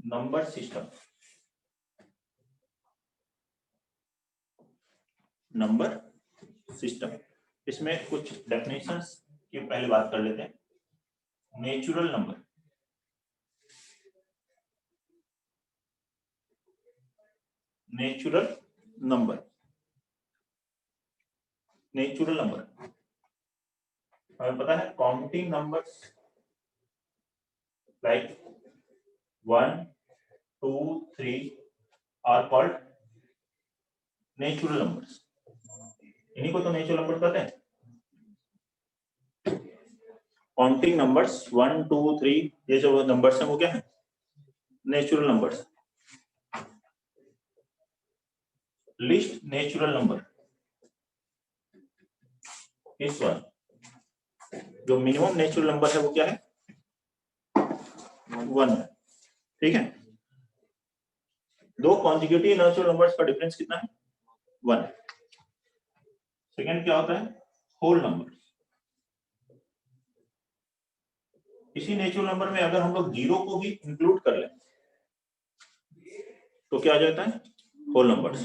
Number system, number system. इसमें कुछ definitions की पहले बात कर लेते हैं। Natural number, natural number, natural number हमें पता है counting numbers like 1, 2, 3 are called natural numbers. इन्हीं को तो नेचुरल नंबर कहते हैं। काउंटिंग नंबर्स 1, 2, 3 ये जो नंबर्स हैं वो क्या है? Natural numbers. Least natural number is one, जो मिनिमम नेचुरल नंबर है वो क्या है? 1 है। ठीक है, दो कॉन्जिक्यूटिव नेचुरल नंबर्स का डिफरेंस कितना है? 1। सेकंड क्या होता है? Whole number. इसी नेचुरल नंबर में अगर हम लोग जीरो को भी इंक्लूड कर लें तो क्या आ जाता है? Whole numbers.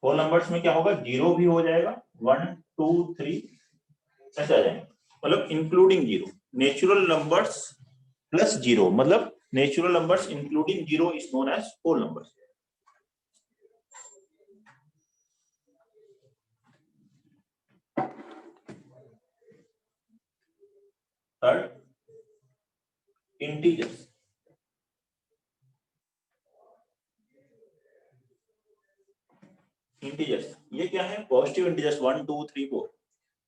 होल नंबर्स में क्या होगा? जीरो भी हो जाएगा, 1, 2, 3 ऐसे आ जाएंगे, मतलब including zero. Natural numbers plus zero मतलब natural numbers including zero is known as whole numbers. Third, integers. Integers ये क्या है? Positive integers 1, 2, 3, 4।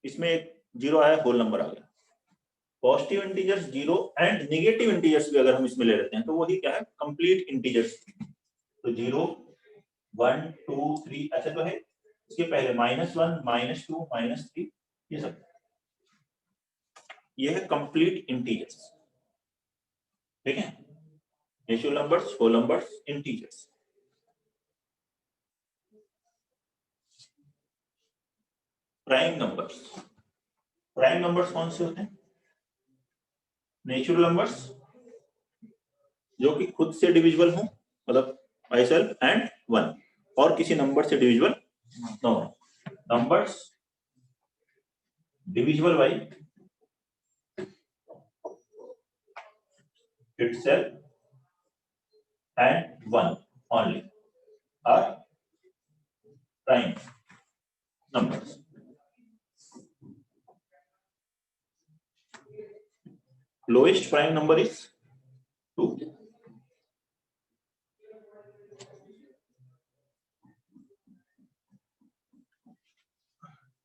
इसमें एक जीरो आया, होल नंबर आ गया। Positive integers zero and negative integers भी अगर हम इसमें ले लेते हैं तो वही क्या है? Complete integers. तो 0, 1, 2, 3 ऐसे तो है। इसके पहले -1, -2, -3 ये सब, ये है कंप्लीट इंटीजर्स। ठीक है, natural numbers, whole numbers, integers. Prime numbers, prime numbers कौन से होते हैं? नेचुरल नंबर्स जो कि खुद से डिविजिबल हो, मतलब बाय सेल्फ एंड 1, और किसी नंबर से डिविजिबल ना हो। Numbers divisible by itself and 1 only are prime numbers. Lowest prime number is 2.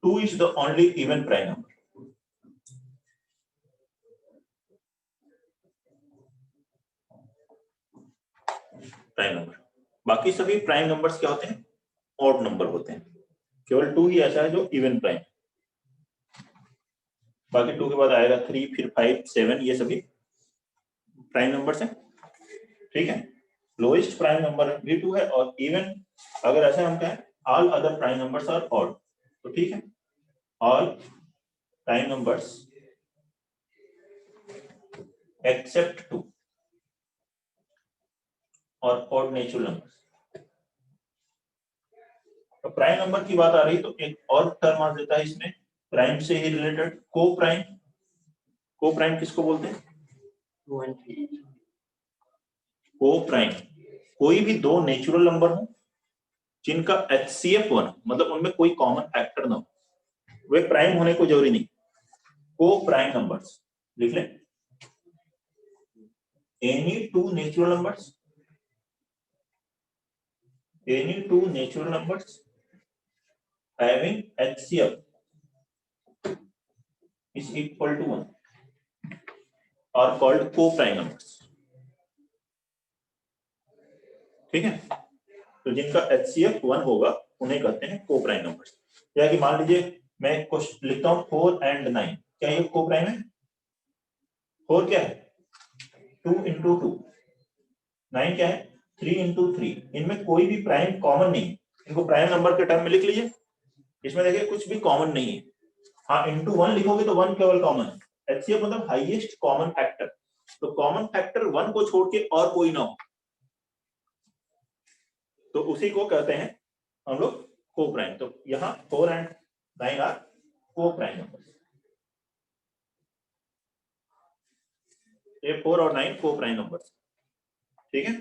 Two is the only even prime number. Prime number, बाकी सभी प्राइम नंबर्स क्या होते हैं? ऑड नंबर होते हैं। केवल 2 ही ऐसा है जो इवन प्राइम, बाकी 2 के बाद आएगा 3, फिर 5, 7 ये सभी प्राइम नंबर्स हैं। ठीक है, लोएस्ट प्राइम नंबर भी 2 है, और इवन अगर ऐसे हम कहें all other prime numbers are odd, तो ठीक है, ऑल प्राइम नंबर्स एक्सेप्ट 2 और ऑड नेचुरल नंबर्स। तो प्राइम नंबर की बात आ रही तो एक और टर्म आ जाता है इसमें प्राइम से ही रिलेटेड, को प्राइम। को प्राइम किसको बोलते हैं? को प्राइम कोई भी दो नेचुरल नंबर हो जिनका HCF 1 मतलब उनमें कोई कॉमन फैक्टर ना हो, वे प्राइम होने को जरूरी नहीं। को प्राइम नंबर्स लिख लें, any two natural numbers, any two natural numbers having HCF is equal to 1 are called co-prime numbers. ठीक है, तो जिनका HCF 1 होगा उन्हें कहते हैं को प्राइम नंबर्स। या कि मान लीजिए मैं कुछ लिखता हूं 4 and 9, क्या ये को प्राइम है? 4 क्या है? 2 into 2, 9 क्या है? 3 into 3। इनमें कोई भी प्राइम कॉमन नहीं है, इनको प्राइम नंबर के टर्म में लिख लीजिए। इसमें देखिए कुछ भी कॉमन नहीं है। हाँ, इंटू 1 लिखोगे तो 1 केवल कॉमन है। HCF मतलब हाईएस्ट कॉमन फैक्टर, तो कॉमन फैक्टर 1 को छोड़ के और कोई ना हो तो उसी को कहते हैं हम लोग को प्राइम। तो यहाँ 4 and 9 आर को प्राइम नंबर। ये 4 और 9 को प्राइम नंबर, ठीक है।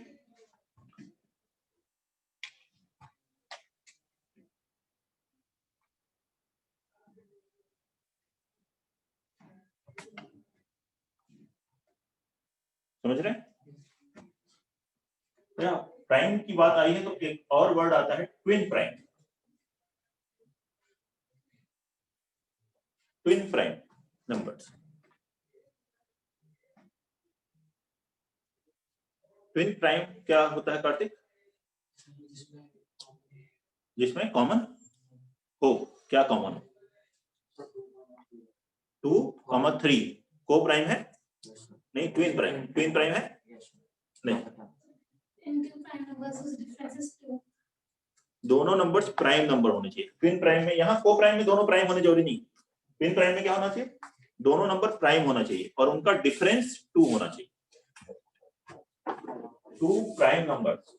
समझ रहे हैं? प्राइम की बात आई है तो एक और वर्ड आता है twin prime. Twin prime numbers. Twin prime क्या होता है कार्तिक? जिसमें कॉमन हो। क्या कॉमन हो? 2, 3 को प्राइम है? नहीं, ट्विन प्राइम। ट्विन प्राइम है? नहीं, दोनों नंबर्स प्राइम नंबर होने चाहिए। ट्विन प्राइम में, यहाँ को प्राइम में दोनों प्राइम होने जरूरी नहीं। ट्विन प्राइम में क्या होना चाहिए? दोनों नंबर प्राइम होना चाहिए और उनका डिफरेंस 2 होना चाहिए। 2 prime numbers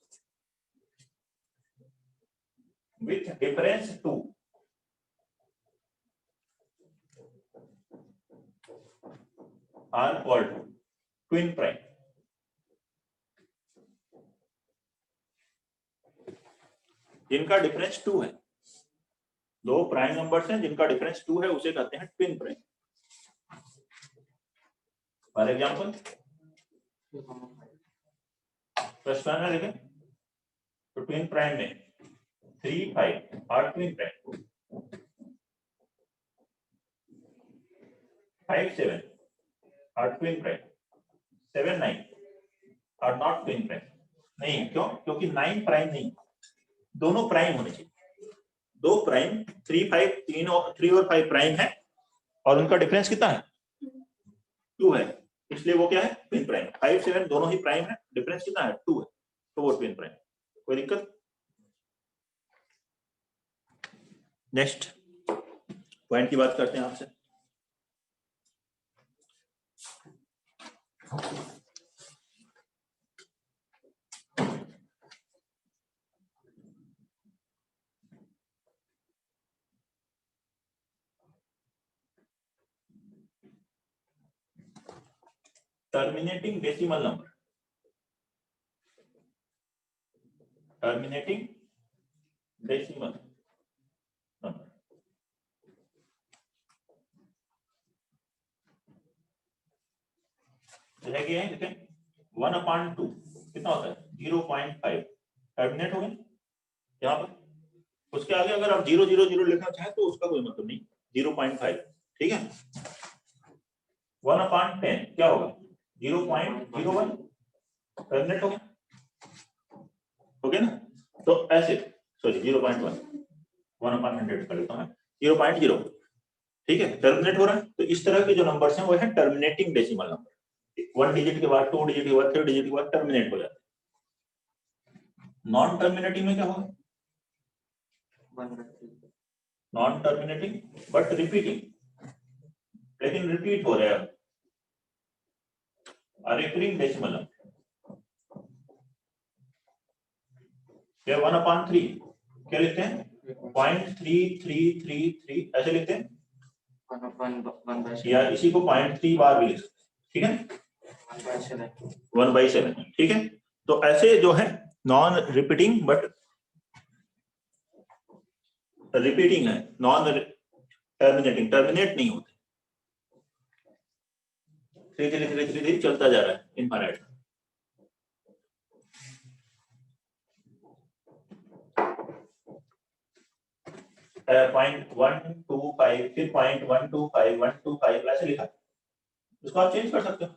with difference 2 are called twin prime. जिनका डिफरेंस 2 है, दो प्राइम नंबर्स हैं जिनका डिफरेंस 2 है, उसे कहते हैं twin prime. For example first one है, देखें तो ट्विन प्राइम में 3, 5 are twin prime. 5, 7 are twin prime. 7, 9 are not twin prime. नहीं, क्यों? क्योंकि 9 प्राइम नहीं, दोनों प्राइम होने चाहिए। दो प्राइम 3, 5, 3 और 5 प्राइम है और उनका डिफरेंस कितना है? 2 है, इसलिए वो क्या है? Twin prime. 5, 7 दोनों ही प्राइम है, डिफरेंस कितना है? 2 है, तो वो ट्विन प्राइम। कोई दिक्कत? नेक्स्ट पॉइंट की बात करते हैं आपसे। Terminating decimal number. Terminating decimal number देखें 1/2 कितना होता है? 0.5 टर्मिनेट हो गए यहाँ पर। उसके आगे अगर आप 0, 0, 0 लिखना चाहें तो उसका कोई मतलब नहीं, 0.5, ठीक है। 1/10 क्या होगा? 0.01 टर्मिनेट हो गया, हो गया ना। तो ऐसे सॉरी 0.1, 1/100 कर लेता हूँ, 0.0, ठीक है, टर्मिनेट हो रहा है। तो इस तरह के जो नंबर्स हैं वो है टर्मिनेटिंग डेसिमल नंबर। 1 डिजिट के बाद, 2 डिजिट के बाद, 3 डिजिट के बाद टर्मिनेट हो जाता है। नॉन टर्मिनेटिंग में क्या होगा? नॉन टर्मिनेटिंग बट रिपीटिंग, लेकिन रिपीट हो रहा है। रिकरिंग डेसिमल नंबर 1/3 क्या लिखते हैं? 0.3333 ऐसे लिखते हैं, या इसी को 0.3 बार भी लिख सकते हैं, ठीक है। 1/7, ठीक है। तो ऐसे जो है नॉन रिपीटिंग बट रिपीटिंग है, नॉन टर्मिनेटिंग, टर्मिनेट नहीं होते, धीरे धीरे धीरे धीरे चलता जा रहा है इनफाइनाइट। .125 फिर 0.125 125 ऐसे लिखा, उसको आप चेंज कर सकते हो।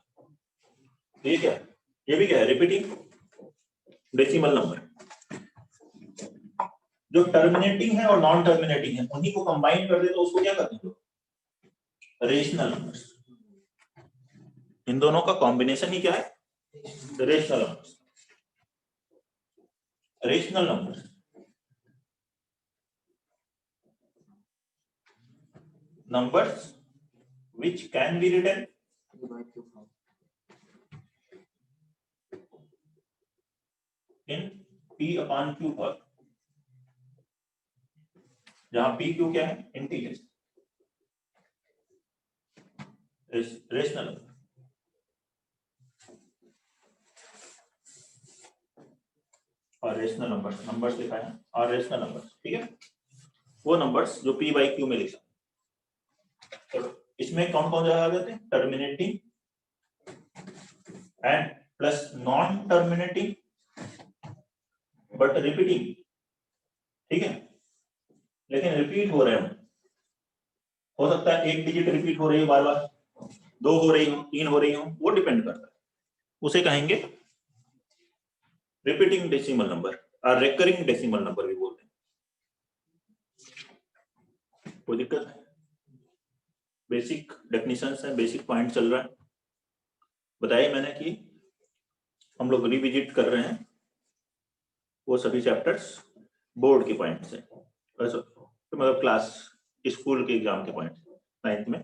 तो ये क्या है? ये भी क्या है? Repeating decimal number. जो टर्मिनेटिंग है और नॉन टर्मिनेटिंग है उन्हीं को कंबाइन कर दे तो उसको क्या करते हैं? Rational numbers. इन दोनों का कॉम्बिनेशन ही क्या है? Rational numbers. Rational numbers numbers which can be written in P upon Q पर, जहां P Q क्या है, इंटीजर्स, रेशनल और रेशनल नंबर्स लिखा है और रेशनल नंबर्स, ठीक है, वो नंबर्स जो P बाई Q में लिख सकते। तो इसमें कौन कौन आ जाते हैं, terminating and plus non terminating but repeating, ठीक है, लेकिन रिपीट हो रहे हो सकता है एक डिजिट रिपीट हो रही है बार बार, 2 हो रही हो, 3 हो रही हो, वो डिपेंड करता है, उसे कहेंगे रिपीटिंग डेसिमल नंबर और रिकरिंग डेसिमल नंबर भी बोलते हैं। कोई दिक्कत है? बेसिक डेफिनेशंस है, बेसिक पॉइंट चल रहा है। बताइए मैंने कि हम लोग रिविजिट कर रहे हैं वो सभी चैप्टर्स बोर्ड के पॉइंट से, तो मतलब क्लास स्कूल के एग्जाम के पॉइंट 9th में।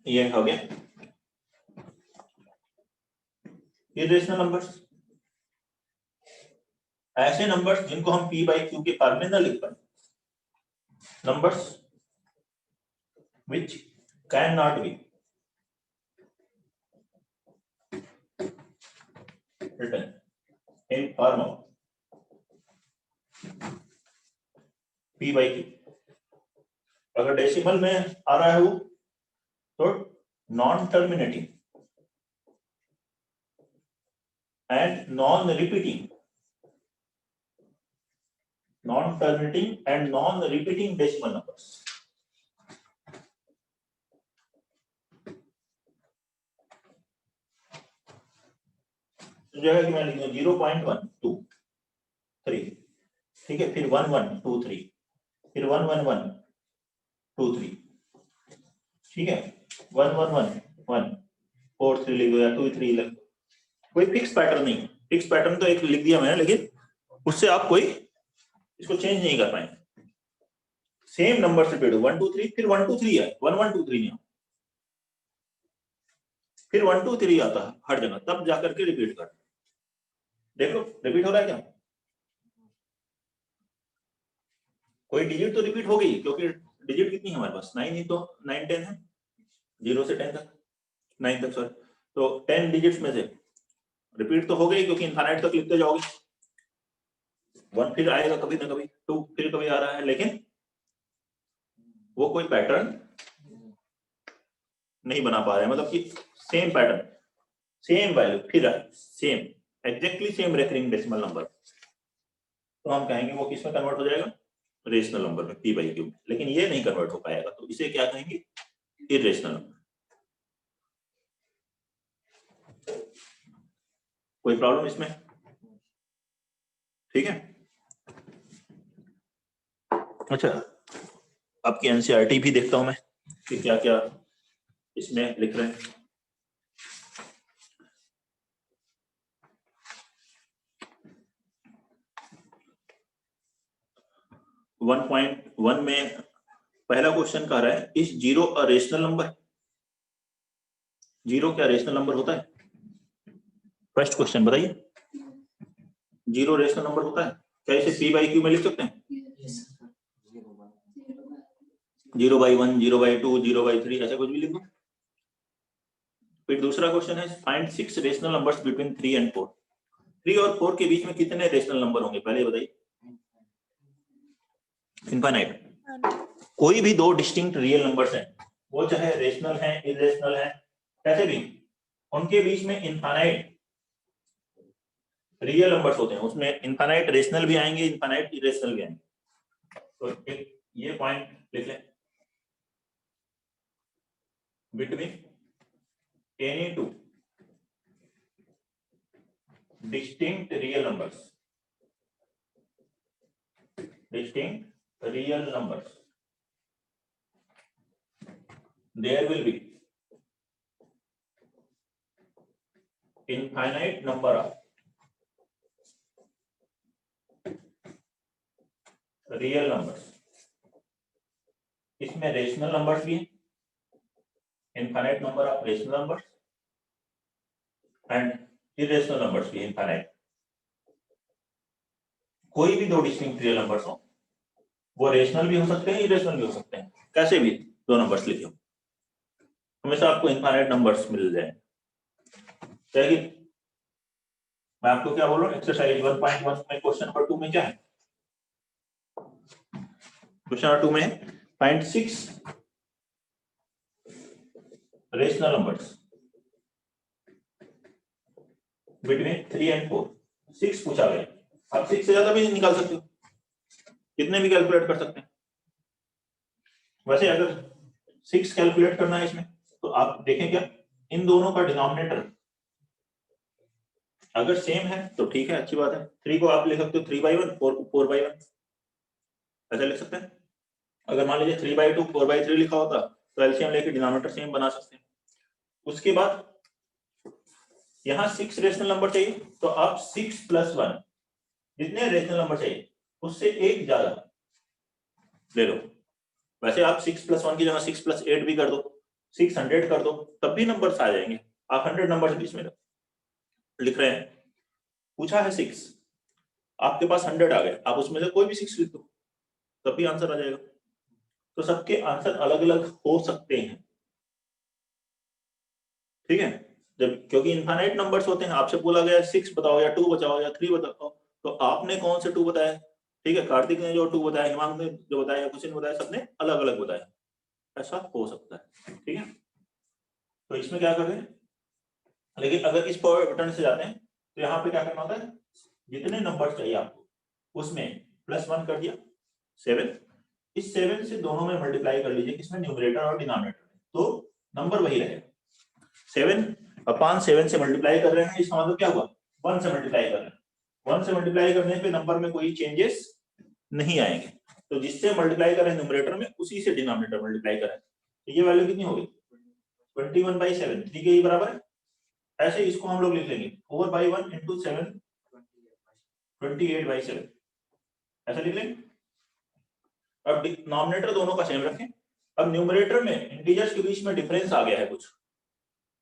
ये हो गया इरेशनल नंबर्स, ऐसे नंबर्स जिनको हम P बाई Q के फॉर्म में न लिख पाए, numbers which cannot be written in form of P by Q। अगर डेसिमल में आ रहा है वो तो non terminating and non repeating and non repeating decimal numbers. जो है कि मैं लिख दूं 0.123, ठीक है, फिर 1123, फिर 11123, ठीक है, 111143 लिख दो या 23 लिख दो, कोई फिक्स पैटर्न नहीं है। फिक्स पैटर्न तो एक लिख दिया मैंने, लेकिन उससे आप कोई इसको चेंज नहीं कर पाएंगे। सेम नंबर से पेड़ 1 2 3, फिर 1 2 3 है, 1 1 2 3 नहीं, फिर 1 2 3 आता है हर जगह, तब जाकर के रिपीट कर, देख लो रिपीट हो रहा है क्या, कोई डिजिट तो रिपीट हो गई, क्योंकि डिजिट कितनी है हमारे पास 9 ही, तो 9 10 है, 0 से 10 तक, 9 तक सॉरी, तो 10 डिजिट्स में से रिपीट तो हो गई, क्योंकि इनफाइनाइट तक लिखते जाओगे, 1 फिर आएगा कभी ना कभी, 2 फिर कभी आ रहा है, लेकिन वो कोई पैटर्न नहीं बना पा रहे, मतलब कि सेम पैटर्न, सेम वैल्यू, फिर same exactly same recurring decimal number, तो हम कहेंगे वो किसमें कन्वर्ट हो जाएगा, रेशनल नंबर में, P बाई Q। लेकिन ये नहीं कन्वर्ट हो पाएगा, तो इसे क्या कहेंगे, इरेशनल नंबर। कोई प्रॉब्लम इसमें, ठीक है। अच्छा, आपकी एनसीईआरटी भी देखता हूं मैं कि क्या क्या इसमें लिख रहे हैं। वन पॉइंट वन में पहला क्वेश्चन कह रहा है, इस zero a rational number, zero क्या रेशनल नंबर होता है? फर्स्ट क्वेश्चन बताइए, जीरो रेशनल नंबर होता है क्या? इसे P बाई Q में लिख सकते हैं, 0/1 0/2 0/3 ऐसा कुछ भी लिख दो। फिर दूसरा क्वेश्चन है, find 6 rational numbers between 3 and 4। 3 और 4 के बीच में कितने रेशनल नंबर होंगे, पहले बताइए। इनफाइनाइट, कोई भी दो डिस्टिंक्ट रियल नंबर्स हैं, वो चाहे रेशनल हैं इरेशनल हैं कैसे भी, उनके बीच में इनफाइनाइट रियल नंबर्स होते हैं, उसमें इनफाइनाइट रेशनल भी आएंगे, इनफाइनाइट इरेशनल भी आएंगे। तो एक ये पॉइंट लिख लें, between any two distinct real numbers, there will be infinite number of real numbers। इसमें रेशनल नंबर्स भी हैं, infinite number of rational numbers and irrational numbers भी infinite। कोई भी दो डिस्टिंक्ट रियल नंबर्स हो, वो रेशनल भी हो सकते हैं, इरेशनल भी हो सकते हैं, कैसे भी दो नंबर्स लिखे हो, हमेशा आपको इनफाइनाइट नंबर्स मिल जाए। चाहिए मैं आपको क्या बोल रहा हूँ, एक्सरसाइज 1.1 में क्वेश्चन नंबर 2 में क्या है, क्वेश्चन नंबर 2 में find 6 rational numbers between 3 and 4। 6 पूछा गया, आप 6 से ज्यादा भी निकाल सकते हो, कितने भी कैलकुलेट कर सकते हैं। वैसे अगर 6 कैलकुलेट करना है इसमें तो आप देखें क्या, इन दोनों का डिनोमिनेटर अगर सेम है तो ठीक है, अच्छी बात है। 3 को आप लिख सकते हो 3/1, 4/1 ऐसा लिख सकते हैं। अगर मान लीजिए 3/2 4/3 लिखा होता तो एलसीएम लेके डिनोमिनेटर सेम बना सकते हैं। उसके बाद यहाँ 6 रेशनल नंबर चाहिए तो आप 6 + 1 जितने रेशनल नंबर चाहिए उससे एक ज्यादा ले लो। वैसे आप 6 + 1 की जगह 6 + 8 भी कर दो, 600 कर दो, तब भी नंबर्स आ जाएंगे। आप 100 नंबर्स बीच में लिख रहे हैं, पूछा है 6, आपके पास 100 आ गए, आप उसमें से कोई भी 6 लिख दो तब भी आंसर आ जाएगा। तो सबके आंसर अलग अलग हो सकते हैं, ठीक है। जब क्योंकि इनफाइनाइट नंबर्स होते हैं, आपसे बोला गया 6 बताओ या 2 बताओ या 3 बताओ, तो आपने कौन से 2 बताया, ठीक है, कार्तिक ने जो 2 बताया, हिमांक ने जो बताया, कुछ ने बताया, सबने अलग अलग बताया, ऐसा हो सकता है, ठीक है। तो इसमें क्या करें, लेकिन अगर इस पावर बटन से जाते हैं तो यहाँ पे क्या करना होता है, जितने नंबर चाहिए आपको उसमें +1 कर दिया 7, इस 7 से दोनों में मल्टीप्लाई कर लीजिए, किसमें, न्यूमरेटर और डिनोमिनेटर में, तो नंबर वही रहेगा। 7/7 से मल्टीप्लाई कर रहे हैं, इसका मतलब क्या हुआ, 1 से मल्टीप्लाई कर रहे हैं, 1 से मल्टीप्लाई करने पे नंबर में कोई चेंजेस नहीं आएंगे, तो जिससे मल्टीप्लाई कर रहे हैं न्यूमरेटर में उसी से डिनोमिनेटर मल्टीप्लाई करें, तो ये वैल्यू कितनी होगी, 21/7, 3 के ही बराबर है। ऐसे इसको हम लोग लिख लेंगे 4/1 × 7 28/7 ऐसा लिख लेंगे। अब डिनोमिनेटर दोनों का सेम रखें। अब न्यूमरेटर में इंटीजर्स के बीच में डिफरेंस आ गया है कुछ।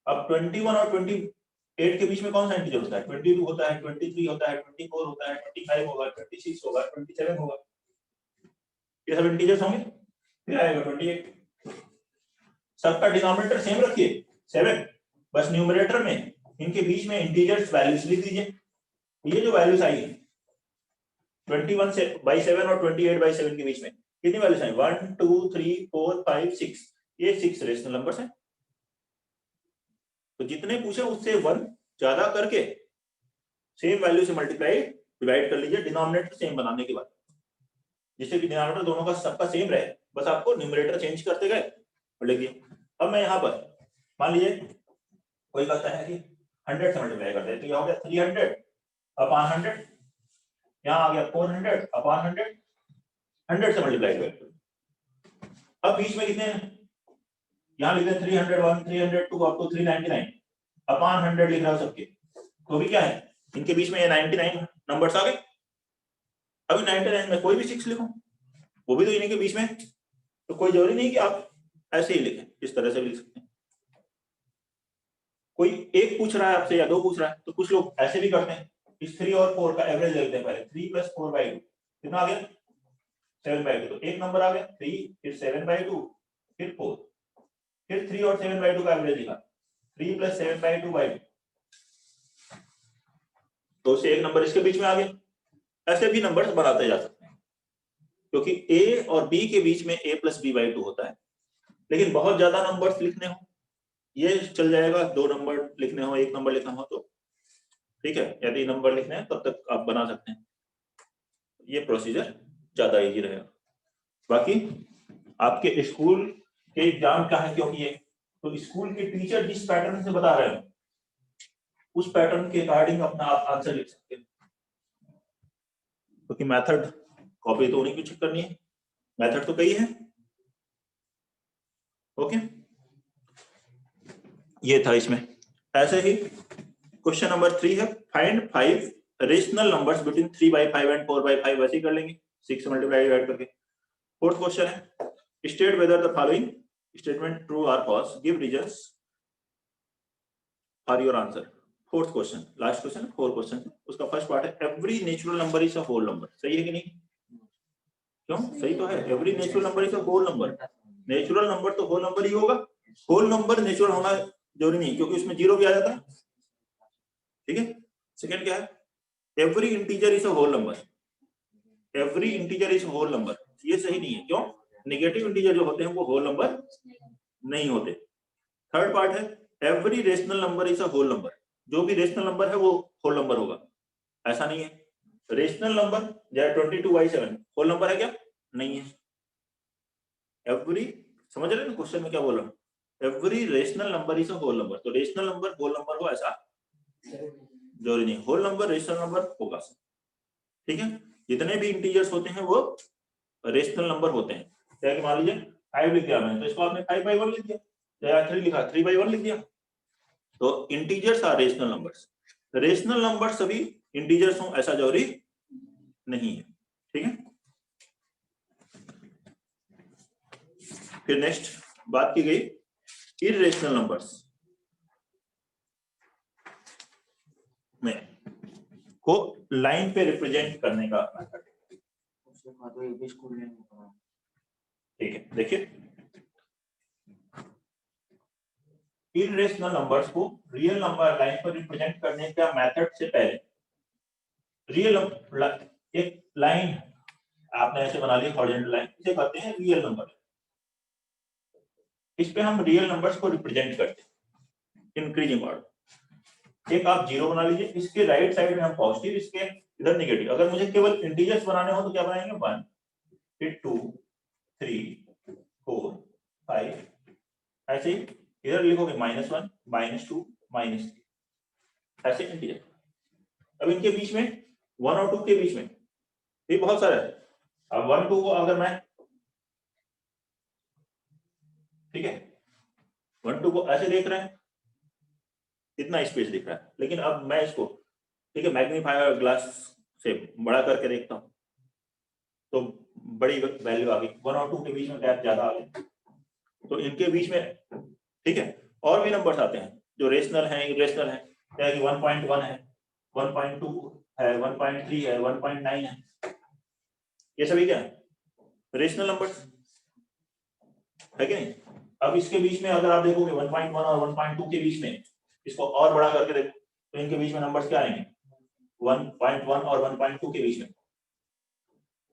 अब 21 और 28 के बीच में कौन सा इंटीजर होता है, 22 होता है, 23 होता है, 24 होता है, 25 होगा, 26 होगा, 27 होगा, ये सब इंटीजर्स होंगे, फिर आएगा 28। सबका डिनोमिनेटर सेम रखिए 7, बस न्यूमरेटर में इनके बीच में इंटीजर्स वैल्यूज लिख दीजिए। ये जो वैल्यूज आई है 21/7 और 28/7 के बीच में कितनी वैल्यूज आई, 1 2 3 4 5 6, ये 6 रेशनल नंबर्स हैं। तो जितने पूछे उससे 1 ज्यादा करके सेम वैल्यू से मल्टीप्लाई डिवाइड कर लीजिए, डिनोमिनेटर सेम बनाने के बाद, जिससे कि डिनोमिनेटर दोनों का सबका सेम रहे, बस आपको न्यूमरेटर चेंज करते गए और लिख दिए। अब मैं यहाँ पर मान लीजिए कोई कहता है कि 100 से मल्टीप्लाई करते हैं, तो ये हो गया 300/100, यहाँ आ गया 400/100, 100 से मल्टीप्लाई कर। अब बीच में कितने हैं, यहाँ लिख दें 301 302 अप टू 399/100 लिख रहा हूं सबके, तो भी क्या है, इनके बीच में ये 99 नंबर्स आ गए। अभी 99 में कोई भी 6 लिखो, वो भी तो इन्हीं के बीच में, तो कोई जरूरी नहीं कि आप ऐसे ही लिखें, इस तरह से भी लिख सकते हैं। कोई एक पूछ रहा है आपसे या 2 पूछ रहा है, तो कुछ लोग ऐसे भी करते हैं, इस 3 और 4 का एवरेज लेते हैं पहले, 3 + 4/2 कितना आ गया, 7/2, तो एक नंबर आ गया 3, फिर 7/2, फिर 4, फिर 3 और 7/2 का एवरेज लिखा, 3 + 7/2/2, तो से एक नंबर इसके बीच में आ गया। ऐसे भी नंबर्स बनाते जा सकते हैं, क्योंकि a और b के बीच में a + b/2 होता है। लेकिन बहुत ज्यादा नंबर्स लिखने हो ये चल जाएगा, 2 नंबर लिखने हो, 1 नंबर लिखना हो तो ठीक है, यदि नंबर लिखने हैं तब तक आप बना सकते हैं, ये प्रोसीजर ज्यादा इजी रहेगा। बाकी आपके स्कूल के एग्जाम का है, क्योंकि ये तो स्कूल के टीचर जिस पैटर्न से बता रहे हो उस पैटर्न के अकॉर्डिंग अपना आप आंसर लिख सकते हैं, क्योंकि मेथड कॉपी तो उन्हीं की चेक करनी है, मेथड तो कई है। ओके, ये था इसमें। ऐसे ही क्वेश्चन नंबर 3 है, find 5 rational numbers between 3/5 and 4/5, वैसे ही कर लेंगे 6 से मल्टीप्लाई डिवाइड करके। फोर्थ क्वेश्चन है, state whether the following statement true और false, give reasons are your answer. Fourth question, last question, 4 question, उसका फर्स्ट पार्ट है every natural number is a whole number. सही है कि नहीं? क्यों? सही तो है, every natural number is a whole number. Natural number तो होल नंबर ही होगा, होल नंबर नेचुरल होना जरूरी नहीं क्योंकि उसमें जीरो भी आ जाता है। ठीक है। सेकंड क्या है? Every integer is a whole number, every integer is whole number, ये सही नहीं है। क्यों? नेगेटिव इंटीजर जो होते हैं वो होल नंबर नहीं होते। थर्ड पार्ट है every rational number is a whole number, जो भी रेशनल नंबर है वो होल नंबर होगा, ऐसा नहीं है। रेशनल नंबर जैसे 22/7 होल नंबर है क्या? नहीं है। एवरी, समझ रहे हैं ना क्वेश्चन में क्या बोल रहा हूँ? Every rational number is a whole number, तो रेशनल नंबर होल नंबर हो ऐसा जरूरी नहीं, होल नंबर रेशनल नंबर होगा। ठीक है। जितने भी इंटीजर्स होते हैं वो रेशनल नंबर होते हैं। क्या कि मान लीजिए 5 लिख दिया मैंने, तो इसको आपने 5/1 लिख दिया, या 3 लिखा 3/1 लिख दिया। तो integers are rational numbers, rational number सभी इंटीजर्स हों ऐसा जरूरी नहीं है। ठीक है। फिर नेक्स्ट बात की गई इररेशनल नंबर्स में को लाइन पे रिप्रेजेंट करने का मेथड। ठीक है, देखिए इररेशनल नंबर्स को रियल नंबर लाइन पर रिप्रेजेंट करने का मेथड से पहले रियल एक लाइन आपने ऐसे बना ली हॉरिजॉन्टल लाइन, इसे कहते हैं रियल नंबर। इस पे हम रियल नंबर्स को रिप्रेजेंट करते हैं इंक्रीजिंग ऑर्डर। एक आप जीरो बना लीजिए, इसके राइट साइड में हम पॉजिटिव, इसके इधर नेगेटिव। अगर मुझे केवल इंटीजर्स बनाने हो तो क्या बनाएंगे? 1 फिर 2 3 4 5, ऐसे ही इधर लिखोगे -1 -2 -3, ऐसे इंटीजर। अब इनके बीच में 1 और 2 के बीच में ये बहुत सारा है। अब 1 2 को अगर मैं, ठीक है, 1 2 को ऐसे देख रहे हैं, इतना स्पेस दिख रहा है, लेकिन अब मैं इसको, ठीक है, मैग्नीफायर ग्लास से बड़ा करके देखता हूँ तो बड़ी वैल्यू आ गई, 1 और 2 के बीच में गैप ज्यादा आ गया। तो इनके बीच में, ठीक है, और भी नंबर्स आते हैं जो रेशनल हैं, इरेशनल हैं, जैसे कि 1.1 है, 1.2 है, 1.3 है, 1.9 है, ये सभी क्या है? रेशनल नंबर्स है कि नहीं? अब इसके बीच में अगर आप देखोगे 1.1 और 1.2 के बीच में, इसको और बड़ा करके देखो तो इनके बीच में नंबर्स क्या आएंगे? 1.1 और 1.2 के बीच में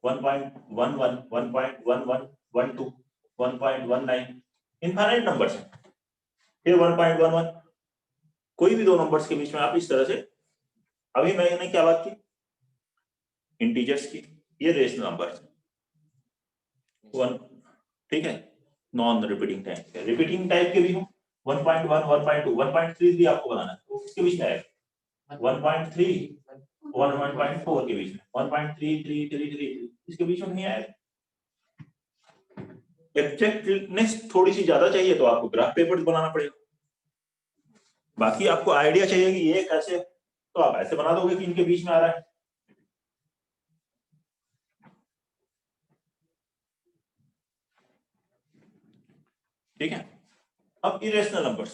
1.11 1.11 12 1.19, इनफाइनाइट नंबर्स हैं। फिर 1.11, कोई भी दो नंबर्स के बीच में आप इस तरह से, अभी मैंने क्या बात की? इंटीजर्स की, ये रेशनल नंबर्स वन, ठीक है, नॉन रिपीटिंग टाइप के, रिपीटिंग टाइप के भी हो 1.1 1.2 1.3 भी आपको बनाना है, तो किसके बीच में आएगा? 1.3 और 1.4 के बीच में, 1.3333 इसके बीच में नहीं आएगा। एग्जैक्टनेस थोड़ी सी ज्यादा चाहिए तो आपको ग्राफ पेपर बनाना पड़ेगा। बाकी आपको आइडिया चाहिए कि ये कैसे, तो आप ऐसे बना दोगे कि इनके बीच में आ रहा है। ठीक है। अब इरेशनल नंबर्स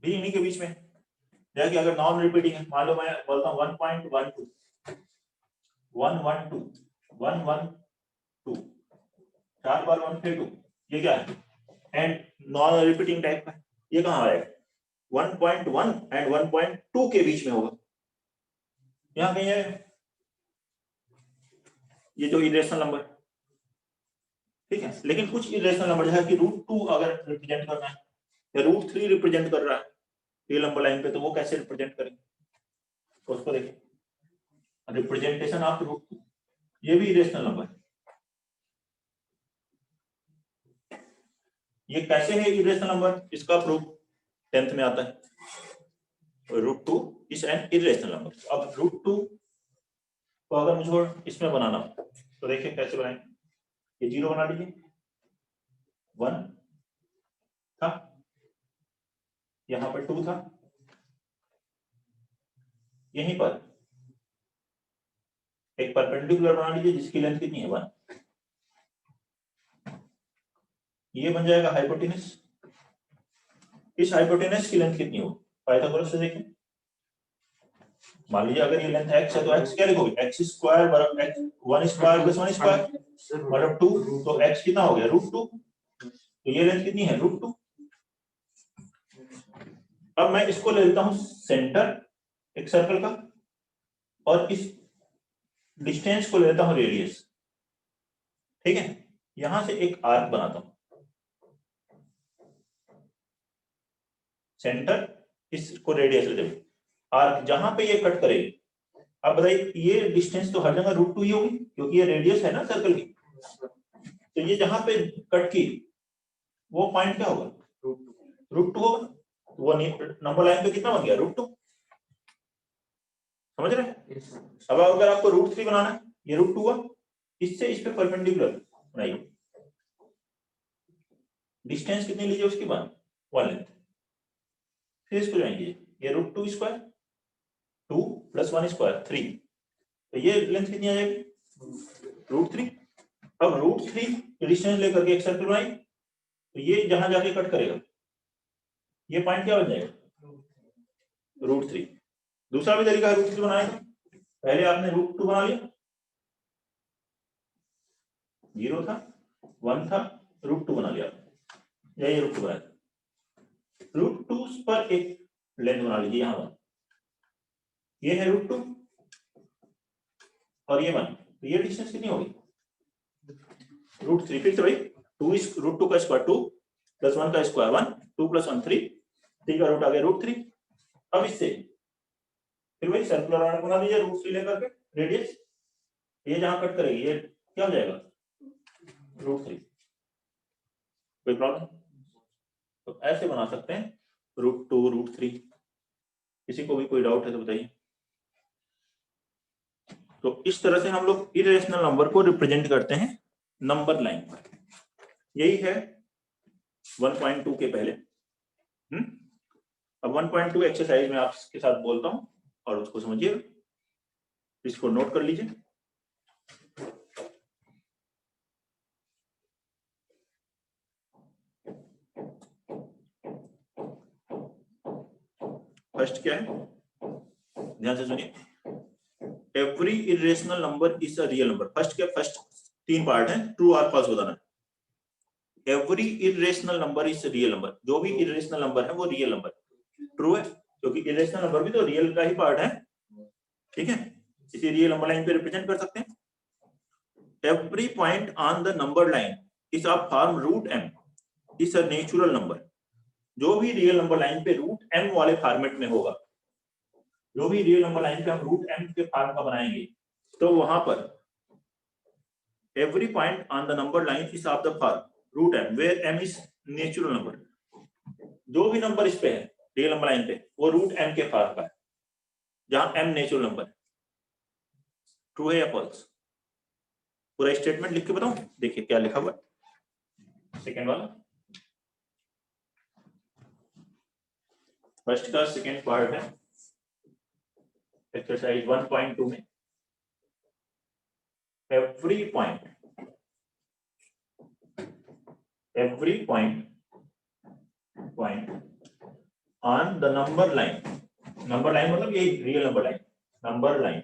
भी इन्हीं के बीच में, जैसे कि अगर नॉन रिपीटिंग है, मान लो मैं बोलता हूँ 1.12 112 112, 4 बार 1 फिर 2, ये क्या है? एंड नॉन रिपीटिंग टाइप का, ये कहाँ आएगा? 1.1 एंड 1.2 के बीच में होगा, यहाँ कहीं है ये जो इरेशनल नंबर। ठीक है, लेकिन कुछ इरेशनल नंबर है कि √2 अगर रिप्रेजेंट करना है या √3 रिप्रेजेंट कर रहा है रियल नंबर लाइन पे, तो वो कैसे रिप्रेजेंट करेंगे? तो उसको देखिए, रिप्रेजेंटेशन ऑफ √2, ये भी इरेशनल नंबर है। ये कैसे है इरेशनल नंबर? इसका प्रूफ 10th में आता है, √2 इज एन इरेशनल नंबर। अब √2 को अगर मुझे इसमें बनाना तो देखिए कैसे बनाएंगे। ये 0 बना लीजिए, 1 था, यहाँ पर 2 था, यहीं पर एक परपेंडिकुलर बना लीजिए जिसकी लेंथ कितनी है? 1। ये बन जाएगा हाइपोटेनस। इस हाइपोटेनस की लेंथ कितनी होगी पाइथागोरस से देखें। मान लीजिए अगर ये लेंथ x है तो x क्या लिखोगे, x स्क्वायर बराबर x 1 स्क्वायर प्लस 1 स्क्वायर मतलब 2, तो x कितना हो गया √2, तो ये लेंथ कितनी है √2। अब मैं इसको ले लेता हूं सेंटर एक सर्कल का और इस डिस्टेंस को ले लेता हूं रेडियस, ठीक है। यहां से एक आर्क बनाता हूं, सेंटर इसको रेडियस ले दो, आर्क जहां पे ये कट करेगी। अब बताइए ये डिस्टेंस तो हर जगह √2 ही होगी क्योंकि ये रेडियस है ना सर्कल की, तो ये जहां पे कट की वो पॉइंट क्या होगा √2 होगा, वो नंबर लाइन पे कितना बन गया √2, समझ रहे हैं। अब अगर आपको √3 बनाना है, ये √2 हुआ, इससे इस पे परपेंडिकुलर बनाइए, डिस्टेंस कितनी लीजिए उसके बाद 1 लेंथ, फिर इसको जाएंगे ये √2 स्क्वायर 2 प्लस 1 स्क्वायर 3, तो ये लेंथ कितनी आ जाएगी √3। अब √3 डिस्टेंस लेकर के एक सर्कल बनाई, तो ये जहां जाके कट करेगा ये पॉइंट क्या बन जाएगा √3। दूसरा भी तरीका है √3 बनाने का, पहले आपने √2 बना लिया, 0 था 1 था √2 बना लिया, यही √2 बनाया, √2 पर एक लेंथ बना लीजिए यहां पर, ये है √2 और ये 1, तो ये डिस्टेंस कितनी होगी √3। फिर से भाई 2 √2 का स्क्वायर 2 प्लस 1 का स्क्वायर 1, 2 प्लस 1 3, 3 का रूट आ गया √3। अब इससे फिर वही सर्कुलर आर्क बना दीजिए √3 लेकर के रेडियस, ये जहां कट करेगी ये क्या हो जाएगा √3। कोई प्रॉब्लम, तो ऐसे बना सकते हैं √2 √3। किसी को भी कोई डाउट है तो बताइए। तो इस तरह से हम लोग इरेशनल नंबर को रिप्रेजेंट करते हैं नंबर लाइन पर, यही है 1.2 के पहले। अब 1.2 एक्सरसाइज में आपके साथ बोलता हूं और उसको समझिए, इसको नोट कर लीजिए। फर्स्ट क्या है, ध्यान से सुनिए, every irrational number is a real number. First क्या, फर्स्ट 3 पार्ट है, ट्रू और फॉल्स बताना। Every irrational number is real number, जो भी इरेशनल नंबर है वो रियल नंबर ट्रू है, क्योंकि इरेशनल नंबर भी तो रियल का ही पार्ट है, ठीक है, इसी रियल नंबर लाइन पे रिप्रेजेंट कर सकते हैं। Every point on the number line is a form √m is a natural number, जो भी रियल नंबर लाइन पे √m वाले फॉर्मेट में होगा, जो भी रियल नंबर लाइन पे हम √m के फॉर्म का बनाएंगे, तो वहां पर every point on the number line is of the form √m where m is natural number, जो भी नंबर इस पे है रियल नंबर लाइन पे वो √m के फॉर्म का है, जहां m नेचुरल नंबर है। ट्रू है या फॉल्स, पूरा स्टेटमेंट लिख के बताऊं, देखिए क्या लिखा हुआ है सेकंड वाला, फर्स्ट का सेकंड पार्ट है एक्सरसाइज 1.2 में, every point on the number line, number line मतलब ये real number line, number line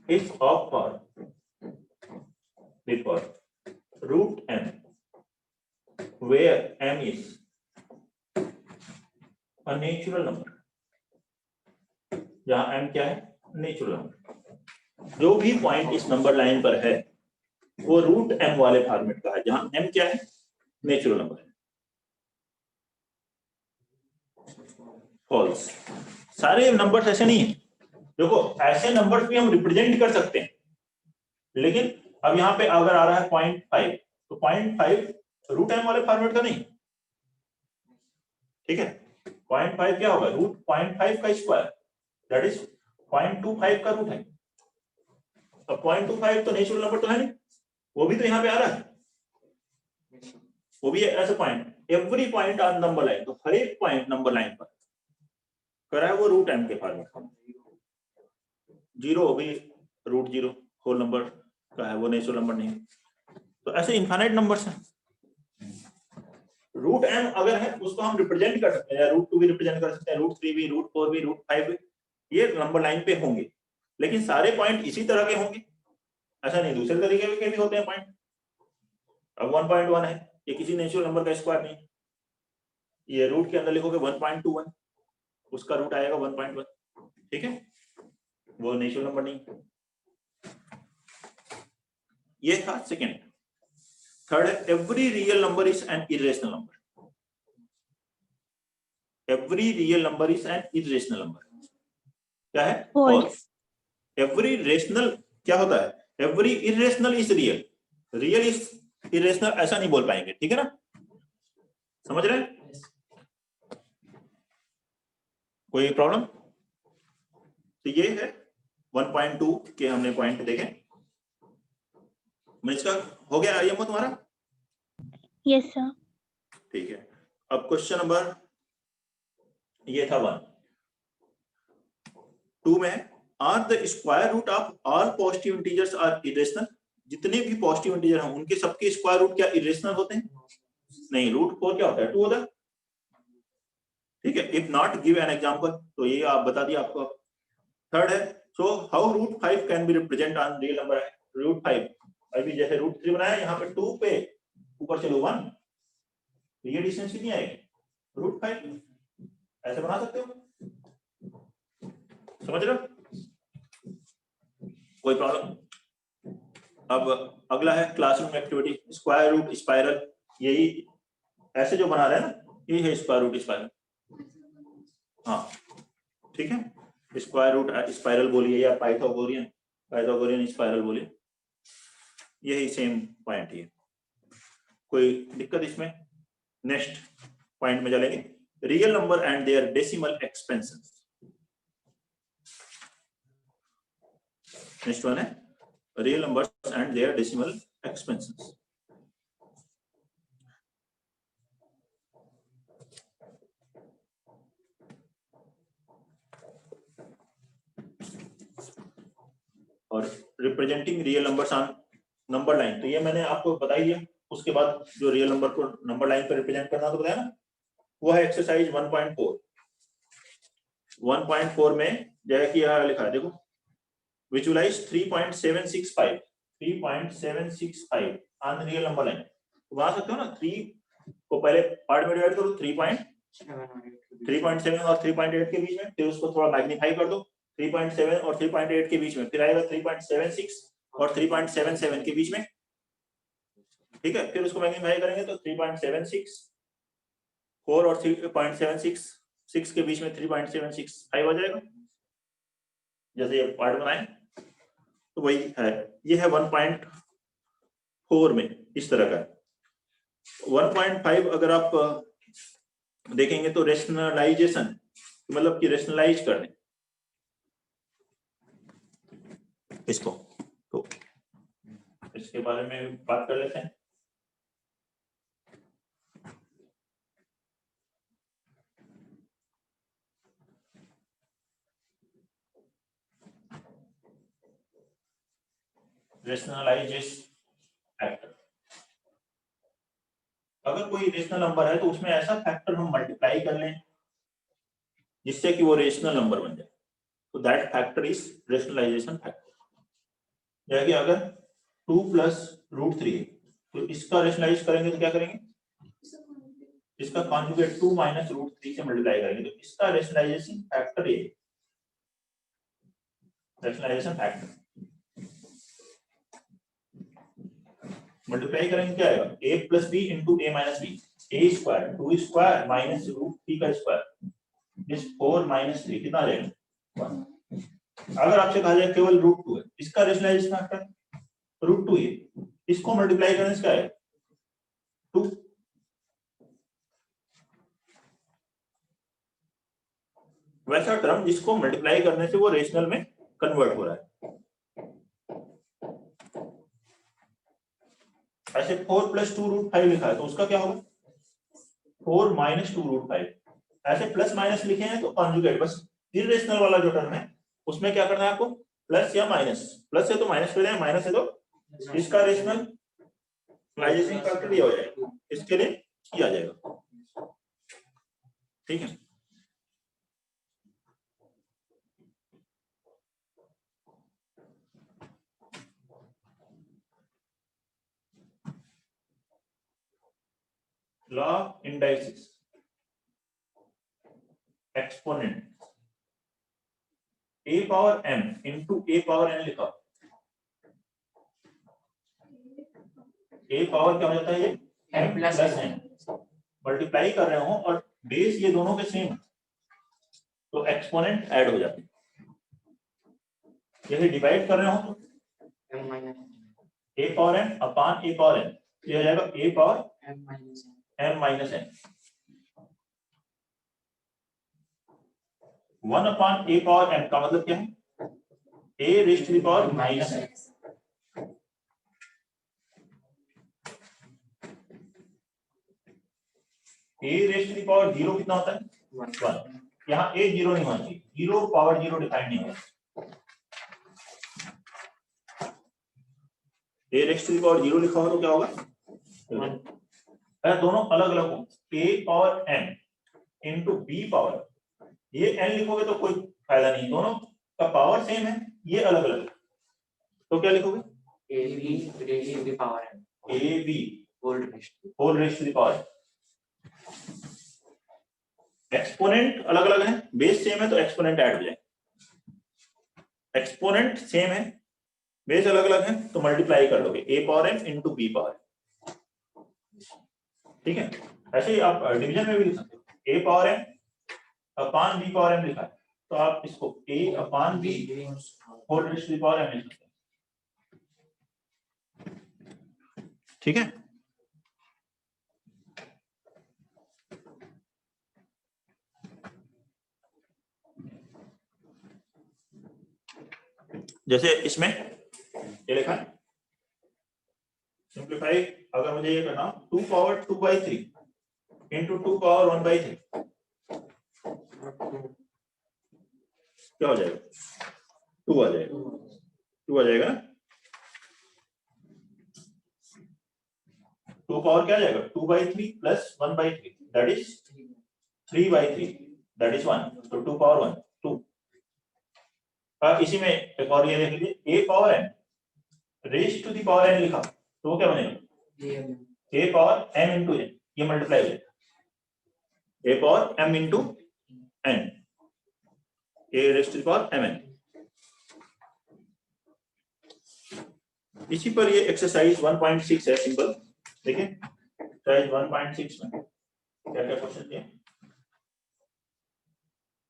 is of form before √m where m is a natural number, जहां m क्या है नेचुरल नंबर। जो भी पॉइंट इस नंबर लाइन पर है वो √m वाले फॉर्मेट का है, जहां m क्या है नेचुरल नंबर है। फॉल्स, सारे नंबर्स ऐसे नहीं है, देखो ऐसे नंबर्स भी हम रिप्रेजेंट कर सकते हैं, लेकिन अब यहाँ पे अगर आ रहा है 0.5 तो 0.5 √m वाले फॉर्मेट का नहीं, ठीक है, 0.5 क्या होगा √0.5 का स्क्वायर दैट इज 0.25 का रूट है। अब 0.25 तो नेचुरल नंबर तो है नहीं, वो भी तो यहाँ पे आ रहा है, वो भी ऐसा point, every point on number line, तो हर एक पॉइंट नंबर लाइन पर करा है वो √m के फॉर्मेट का। 0 भी √0 होल नंबर का है, वो नेचुरल नंबर नहीं, तो ऐसे इनफाइनाइट नंबर्स हैं, रूट m अगर है उसको हम रिप्रेजेंट कर सकते हैं, रूट 2 भी रिप्रेजेंट कर सकते हैं, रूट 3 भी, रूट 4 भी, रूट 5 भी, ये नंबर लाइन पे होंगे, लेकिन सारे पॉइंट इसी तरह के होंगे, ऐसा नहीं दूसरे तरीके के भी होते हैं पॉइंट। अब 1.1 है, ये किसी नेचुरल नंबर का स्क्वायर नहीं, ये रूट के अंदर लिखोगे 1.21, उसका रूट आएगा 1.1, ठीक है, वो नेचुरल नंबर नहीं। ये था सेकंड। थर्ड है every real number is an irrational number. Every real number is an irrational number, क्या है? False. एवरी रेशनल क्या होता है? Every irrational is real, real is irrational ऐसा नहीं बोल पाएंगे, ठीक है ना, समझ रहे हैं? कोई प्रॉब्लम? तो ये है 1.2 के हमने पॉइंट देखे। इसका हो गया ये तुम्हारा? Yes sir. ठीक है, अब क्वेश्चन नंबर ये था 1। 2 में are the square root of all positive integers are irrational. जितने भी पॉजिटिव इंटीजर हैं उनके सबके स्क्वायर रूट क्या इरेशनल होते हैं? नहीं, रूट 4 क्या होता है? 2 होता है, ठीक है। If not give an example, तो ये आप बता दिया आपको। थर्ड है so how root 5 can be represent on real number है। रूट 5 अभी जैसे रूट 3 बनाया, यहाँ पे 2 पे ऊपर चलो 1, तो ये डिस्टेंस कितनी आएगी? रूट 5, ऐसे बना सकते हो, समझ रहे हो? कोई प्रॉब्लम? अब अगला है classroom activity, square root spiral. यही ऐसे जो बना रहे हैं ना, ये है स्क्वायर रूट स्पाइरल। हाँ ठीक है, स्क्वायर रूट स्पाइरल बोलिए या पाइथागोरियन स्पाइरल बोलिए, यही सेम पॉइंट है। कोई दिक्कत इसमें? नेक्स्ट पॉइंट में चलेंगे, real number and their decimal expansion. Next one है real numbers and their decimal expansion. और representing real numbers on number line, तो ये मैंने आपको बताई है। उसके बाद जो रियल नंबर को नंबर लाइन पर रिप्रेजेंट करना तो बताया ना, वो है एक्सरसाइज 1.4। 1.4 में जो है कि यहाँ लिखा है, देखो visualize 3.765 on real number line. तो बना सकते हो ना, 3 को पहले पार्ट में डिवाइड करो, 3.7 और 3.8 के बीच में, फिर उसको थोड़ा मैग्नीफाई कर दो 3.7 और 3.8 के बीच में, फिर आएगा 3.76 और 3.77 के बीच में, ठीक है। फिर उसको मैग्नीफाई करेंगे तो 3.76, 4 और 3.76 के बीच में 3.765 आ जाएगा, जैसे ये पार्ट बनाए। तो वही है, ये है 1.4 में इस तरह का। 1.5 अगर आप देखेंगे तो रेशनलाइजेशन, मतलब कि रेशनलाइज कर दें इसको, तो इसके बारे में बात कर लेते हैं। रेशनलाइजेशन फैक्टर, अगर कोई रेशनल नंबर है तो उसमें ऐसा फैक्टर हम मल्टीप्लाई कर लें जिससे कि वो रेशनल नंबर बन जाए, तो that factor is rationalization factor. जैसे कि अगर 2 प्लस रूट 3 है, तो इसका रेशनलाइज करेंगे तो क्या करेंगे? इसका कॉन्जुगेट 2 माइनस रूट 3 से मल्टीप्लाई करेंगे, तो इसका रेशनलाइजेशन फैक्टर ये, रेशनलाइजेशन फैक्टर मल्टीप्लाई करेंगे क्या आएगा? a plus B into A minus B, A square 2 square minus root 3 का स्क्वायर इस 4 माइनस 3 कितना आ जाएगा? 1। अगर आपसे कहा जाए केवल रूट 2 है, इसका रेशनलाइजेशन फैक्टर रूट 2 है, इसको मल्टीप्लाई करने से क्या है? 2। वैसा टर्म जिसको मल्टीप्लाई करने से वो रेशनल में कन्वर्ट हो रहा है। ऐसे 4 प्लस 2 रूट 5 लिखा है, तो उसका क्या होगा? 4 माइनस 2 रूट 5। ऐसे प्लस माइनस लिखे हैं तो कॉन्जुगेट, बस इरेशनल वाला जो टर्म है उसमें क्या करना है आपको? प्लस या माइनस, प्लस है तो माइनस कर दें, माइनस है तो इसका रेशनलाइजेशन फैक्टर दिया हो जाएगा, इसके लिए किया जाएगा। Law indices exponent a power m into a power n लिखा, a पावर क्या हो जाता है ये m प्लस n, मल्टीप्लाई कर रहे हो और बेस ये दोनों के सेम, तो एक्सपोनेंट ऐड हो जाते हैं। यदि डिवाइड कर रहे हो तो a power m upon a power n, ये हो जाएगा a power m minus n, 1 upon a power m का मतलब क्या है, a raise to the power minus n, a raise to the power 0 कितना होता है 1, यहाँ a 0 नहीं होना चाहिए, 0 पावर 0 डिफाइन नहीं है, a raise to the power 0 लिखा हो तो क्या होगा, अगर दोनों अलग अलग हो a power m into b power, ये n लिखोगे तो कोई फायदा नहीं, दोनों का पावर सेम है, ये अलग अलग है, तो क्या लिखोगे ab raised to the power n ab whole raised to whole raise to the power, exponent अलग अलग है, बेस सेम है तो एक्सपोनेंट ऐड हो जाए, एक्सपोनेंट सेम है बेस अलग अलग है तो मल्टीप्लाई कर लोगे a power m into b power, ठीक है। ऐसे ही आप डिवीजन में भी लिख सकते हो, a power m upon b power m लिखा है तो आप इसको a upon b whole raise to the power m लिख सकते हैं, ठीक है। जैसे इसमें ये लिखा है सिंप्लीफाई, अगर मुझे ये करना 2 पावर 2/3 इंटू 2 पावर 1/3 क्या हो जाएगा 2 आ जाएगा, 2 आ जाएगा ना, 2 पावर क्या आ जाएगा 2/3 plus 1/3 that is 3/3 that is 1, तो 2 पावर 1 2। अब इसी में एक और ये देख लीजिए a power n raise to the power n लिखा तो वो क्या बनेगा a power m into n, ये मल्टीप्लाई हो जाएगा a power m into n, a raise to the power mn। इसी पर ये एक्सरसाइज 1.6 है सिंपल, देखिए एक्सरसाइज 1.6 में क्या क्या क्वेश्चन दिए,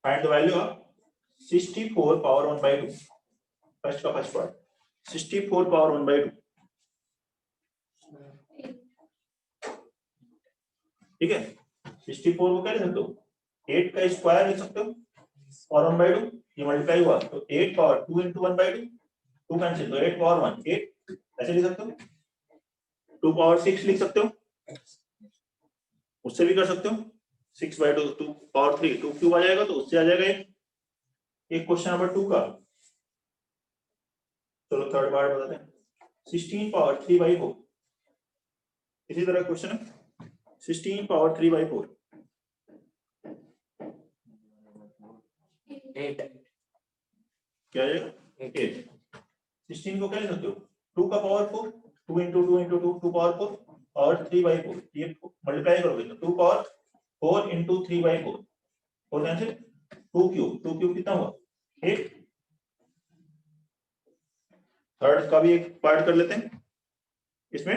find the value of 64 power 1/2, first का फर्स्ट पार्ट 64 पावर 1/2, ठीक है। 64 को क्या लिख सकते हो 8 का स्क्वायर लिख सकते हो और 1/2, ये मल्टीप्लाई हुआ तो 8 पावर 2 इंटू 1/2, 2 कैंसिल तो 8 पावर 1 8, ऐसे लिख सकते हो, 2 पावर 6 लिख सकते हो, उससे भी कर सकते हो 6/2, 2 पावर 3 2 क्यूब आ जाएगा तो उससे आ जाएगा एक क्वेश्चन नंबर 2 का। चलो थर्ड पार्ट बताते हैं, 16 पावर 3/4, इसी तरह क्वेश्चन है 16 पावर 3/4 8 क्या आ जाएगा 8, 16 को क्या लिख सकते हो 2 का पावर 4 2 इंटू 2 इंटू 2 2 पावर 4 और 3/4, ये मल्टीप्लाई करोगे तो 2 पावर 4 इंटू 3/4 4 कैंसिल 2 क्यूब कितना हुआ 8। थर्ड का भी एक पार्ट कर लेते हैं, इसमें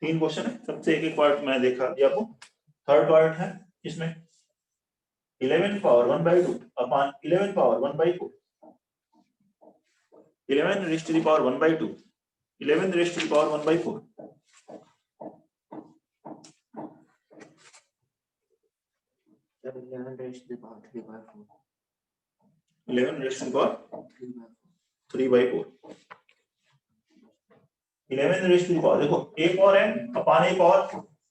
3 क्वेश्चन है, सबसे एक एक पार्ट मैं देखा दिया आपको। थर्ड पार्ट है इसमें 11 power 1/2 upon 11 power 1/4, 11 raise to the power 1/2 11 raise to the power 1/4, 11 raised to the power 3/4 11 raise to the power 3/4, 11 raise to the power, देखो a power n upon a power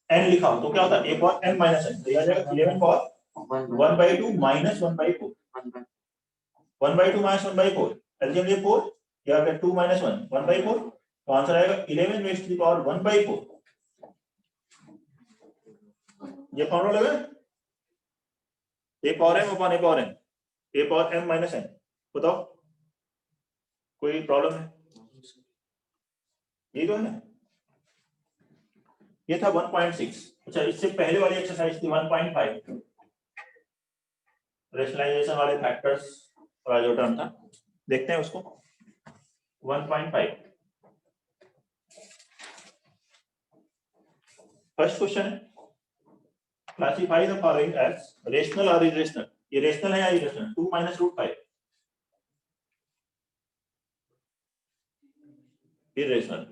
n लिखा हो तो क्या होता है a power n minus n, तो ये आ जाएगा 11 पावर 1/2 माइनस 1/4, 1/2 माइनस 1/4 एलसीएम लिए 4 या फिर 2 माइनस 1 1/4, तो आंसर आएगा 11 रेज़ टू द पावर 1/4। ये फॉर्मूला लगा a power m upon a power n, a power m minus n, बताओ कोई प्रॉब्लम है, यही तो है ना। ये था 1.6। अच्छा, इससे पहले वाली एक्सरसाइज थी 1.5, रेशनलाइजेशन वाले फैक्टर्स वाला जो टर्म था, देखते हैं उसको। 1.5 फर्स्ट क्वेश्चन है, classify the following as rational और इरेशनल। ये रेशनल है या इरेशनल? 2 minus root 5 irrational.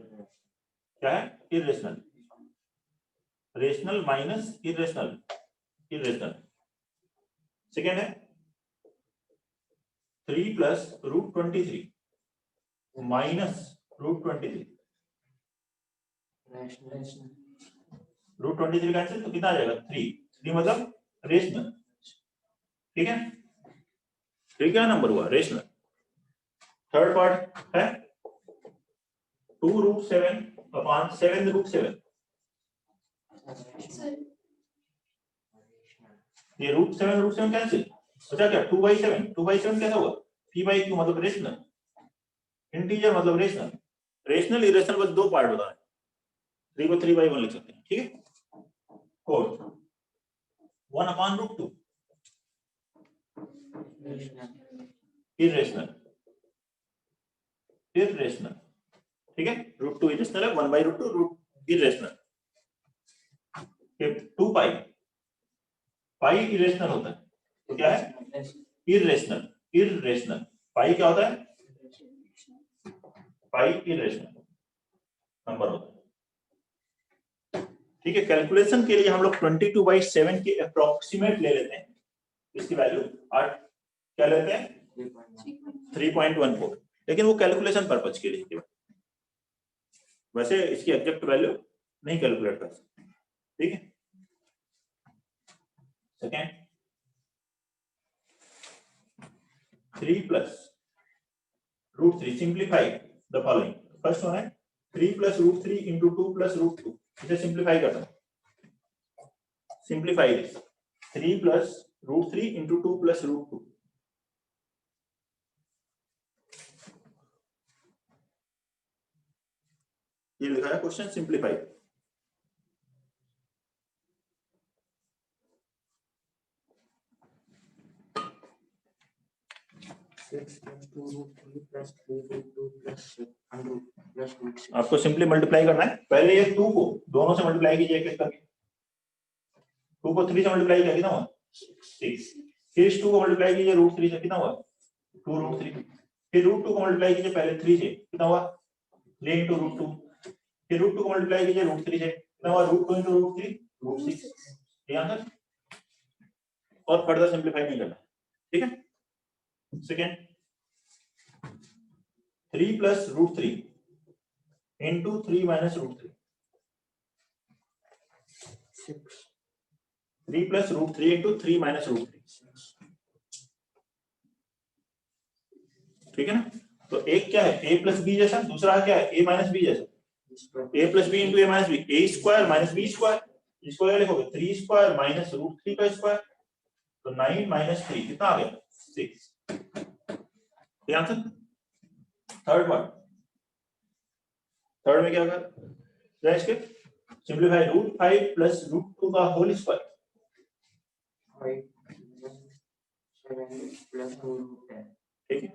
क्या है? Irrational. Rational minus irrational, irrational. Second है 3 plus root 23 minus root 23। Rational. Root 23 cancel तो कितना आ जाएगा? 3 मतलब रेशनल। ठीक है, ठीक है, नंबर हुआ रेशनल। थर्ड पार्ट है 2 रूट 7 अपॉन 7 रूट 7। ये रूट 7 कैंसिल। अच्छा, क्या 2/7? 2/7 कैसा हुआ? p/q मतलब रेशनल, इंटीजर मतलब रेशनल। रेशनल इरेशनल बस दो पार्ट होता है, 3 को 3/1 लिख सकते हैं। ठीक है, फोर्थ 1 अपॉन रूट 2 इरेशनल, इरेशनल। ठीक है, रूट 2 इरेशनल है, 1/√2 root irrational. 2 pi, pi irrational होता है तो क्या है? Irrational, irrational. पाई क्या होता है? पाई इरेशनल नंबर होता है। ठीक है, कैलकुलेशन के लिए हम लोग 22/7 के अप्रोक्सीमेट ले लेते हैं। इसकी वैल्यू 8 क्या लेते हैं? 3.14, लेकिन वो कैलकुलेशन पर्पज के लिए, वैसे इसकी एग्जैक्ट वैल्यू नहीं कैलकुलेट कर सकते। ठीक है, second 3 plus root 3, simplify the following. First one है 3 plus root 3 into 2 plus root 2। इसे सिंप्लीफाई करना है, simplify this 3 plus root 3 into 2 plus root 2। ये लिखा है क्वेश्चन सिंप्लीफाई। आपको सिंपली मल्टीप्लाई करना है। पहले ये 2 को दोनों से मल्टीप्लाई कीजिए एक एक करके। 2 को 3 से मल्टीप्लाई किया कितना हुआ? 6। फिर इस 2 को मल्टीप्लाई कीजिए रूट 3 से, कितना हुआ? 2 रूट 3। फिर रूट 2 को मल्टीप्लाई कीजिए पहले 3 से, कितना हुआ? 3 इंटू रूट 2। फिर रूट 2 को मल्टीप्लाई कीजिए रूट 3 से, कितना हुआ? Root 2 into root 3 root 6। ये आंसर। और फर्दर सिंप्लीफाई नहीं करना। ठीक है, second 3 plus root 3 into 3 minus root 3। 3 plus root 3 into 3 minus root 3। ठीक है ना? तो एक क्या है? a प्लस बी जैसा, दूसरा क्या है? a माइनस बी जैसा। a plus B into a minus B, a square minus B square. इसको क्या लिखोगे? 3 स्क्वायर माइनस रूट 3 का स्क्वायर, तो 9 माइनस 3 कितना आ गया? 6। ये आंसर। थर्ड पार्ट, थर्ड में क्या होगा? इसके सिंप्लीफाई रूट 5 प्लस रूट 2 का होल स्क्वायर। ठीक है,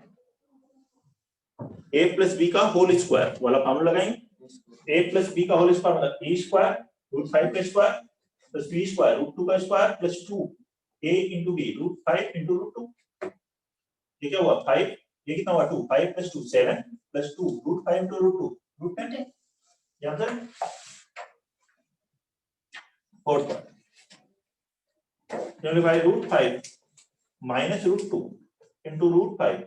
a प्लस बी का होल स्क्वायर वाला फॉर्मूला लगाएंगे। a प्लस बी का होल स्क्वायर मतलब a स्क्वायर रूट 5 का square plus b square root 2 का square plus 2 a into b root 5 into root 2। ये क्या हुआ? 5, ये कितना हुआ? 2, 5 plus 2 7 plus 2 root 5 into root 2 root 10। ये answer. Fourth part simplify root 5 minus root 2 into root 5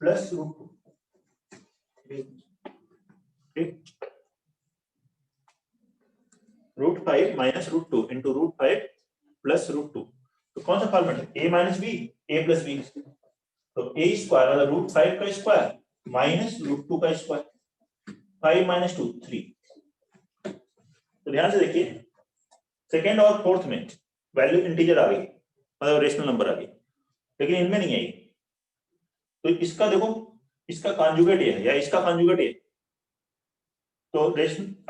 plus root 2। ठीक, root 5 minus root 2 into root 5 plus root 2। तो कौन सा फॉर्मेट है? a minus B, a plus B. तो a square मतलब root 5 का square minus root 2 का square, 5 minus 2 3। तो ध्यान से देखिए, सेकेंड और फोर्थ में वैल्यू इंटीजर आ गई, मतलब रेशनल नंबर आ गई, लेकिन इनमें नहीं आई। तो इसका देखो, इसका कॉन्जुगेट ये है या इसका कॉन्जुगेट ये। तो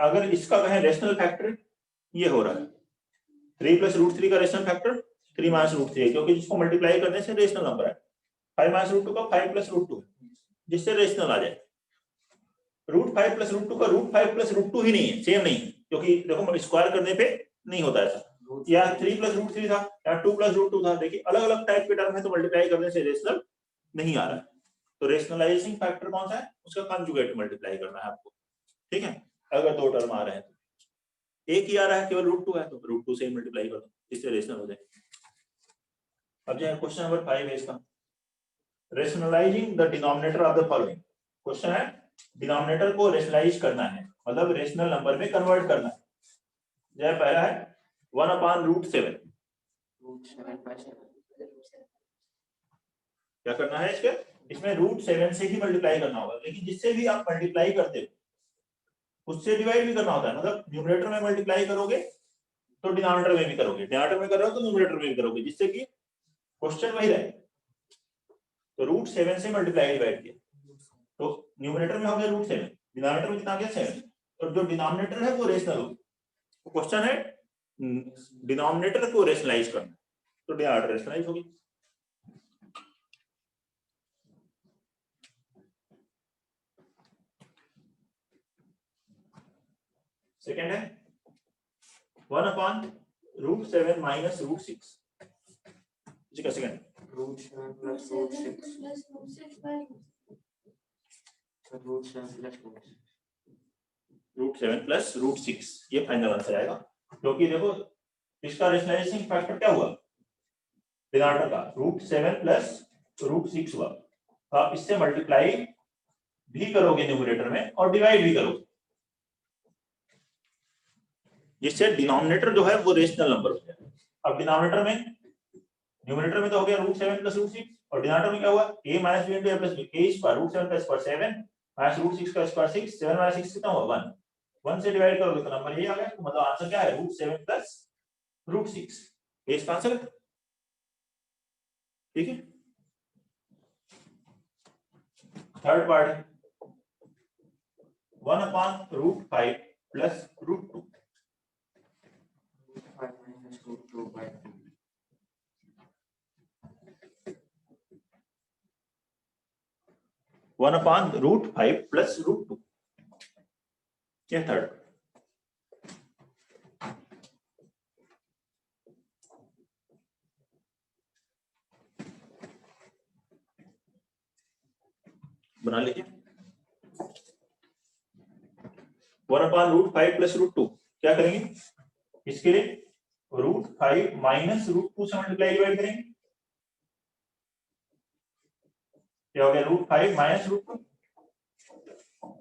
अगर इसका कहें रेशनल फैक्टर ये हो रहा है 3 प्लस रूट 3 का रेशनल फैक्टर 3 माइनस रूट 3 है, क्योंकि जिसको मल्टीप्लाई करने से रेशनल नंबर है। 5 माइनस रूट 2 का 5 प्लस रूट 2 जिससे रेशनल आ जाए। रूट 5 प्लस रूट 2 का रूट 5 प्लस रूट 2 ही नहीं है, सेम नहीं है, क्योंकि देखो स्क्वायर करने पे नहीं होता ऐसा। या 3 प्लस रूट 3 था या 2 प्लस रूट 2 था, देखिए अलग अलग टाइप के टर्म है तो मल्टीप्लाई करने से रेशनल नहीं आ रहा है। तो रेशनलाइजिंग फैक्टर कौन सा है, उसका कंजुगेट मल्टीप्लाई करना है आपको, ठीक है। अगर दो टर्म आ रहे हैं तो एक ही आ रहा है केवल रूट 2 है तो रूट 2 से मल्टीप्लाई कर दो, इससे रेशनल हो जाए। अब जो है क्वेश्चन नंबर 5 है इसका, rationalising the denominator of the following. Question है डिनोमिनेटर को रेशनलाइज करना है, मतलब रेशनल नंबर में कन्वर्ट करना है। जो पहला है 1/√7, क्या करना है इसके, इसमें √7 से ही मल्टीप्लाई करना होगा, लेकिन जिससे भी आप मल्टीप्लाई करते हो उससे डिवाइड भी करना होता है। मतलब न्यूमरेटर में मल्टीप्लाई करोगे तो डिनोमिनेटर में भी करोगे, डिनोमिनेटर में कर रहे हो तो न्यूमरेटर में भी करोगे, जिससे कि क्वेश्चन वही रहे। तो √7 से मल्टीप्लाई डिवाइड किया तो न्यूमरेटर में हो गया √7, डिनोमिनेटर में कितना आ गया 7, तो जो डिनोमिनेटर है वो रेशनल होगा। तो क्वेश्चन है डिनोमिनेटर को रेशनलाइज करना, तो डिनोमिनेटर रेशनलाइज होगी। सेकेंड है 1/√7 माइनस √6, इसका सेकेंड √7 प्लस √6 √7 प्लस √6, ये फाइनल आंसर आएगा। क्योंकि देखो इसका रेशनलाइजिंग फैक्टर क्या हुआ, डिनोमिनेटर का √7 प्लस √6 हुआ, तो आप इससे मल्टीप्लाई भी करोगे न्यूमरेटर में और डिवाइड भी करोगे, जिससे डिनोमिनेटर जो है वो रेशनल नंबर हो जाए। अब डिनोमिनेटर में, न्यूमरेटर में तो हो गया √7 प्लस √6 और डिनोमिनेटर में क्या हुआ a minus b into a plus b, a square √7 का स्क्वायर 7 माइनस √6 का स्क्वायर 6, 7 माइनस 6 कितना हुआ 1, 1 से डिवाइड करोगे तो नंबर ये आ गया। तो मतलब आंसर क्या है √7 प्लस √6, ये इसका आंसर है, ठीक है। थर्ड पार्ट है 1/√5 प्लस √2, 5 minus √2/2 1/√5 प्लस √2, ये थर्ड। बना लीजिए 1/√5 प्लस √2, क्या करेंगे इसके लिए √5 माइनस √2 से मल्टीप्लाई डिवाइड करेंगे, क्या हो गया √5 माइनस √2,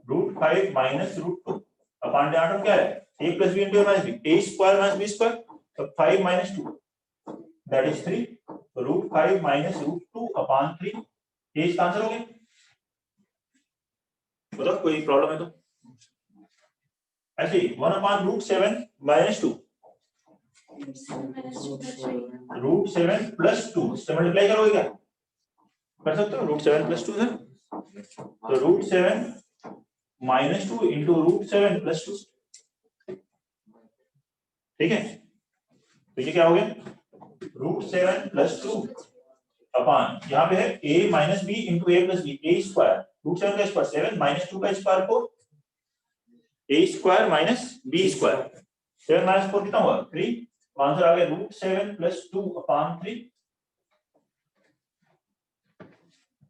√5 माइनस √2 अपॉन डिनोमिनेटर क्या है a plus b into a minus b, a square minus b square, तो 5 माइनस 2 दैट इज 3, तो √5 माइनस √2 अपॉन 3, ये इसका आंसर हो गया। बताओ कोई प्रॉब्लम है तो ऐसे 1/√7 माइनस 2, √7 प्लस 2 से मल्टीप्लाई करोगे क्या, कर सकते हो √7 प्लस 2 है, तो √7 माइनस 2 इंटू √7 प्लस 2, ठीक है। तो ये क्या हो गया √7 प्लस 2 अपॉन यहाँ पे है a minus b into a plus b, a square √7 का स्क्वायर 7 माइनस 2 का square 4, a square minus b square, 7 minus 4 कितना हुआ 3, आंसर आ गया √7 प्लस 2 अपॉन 3।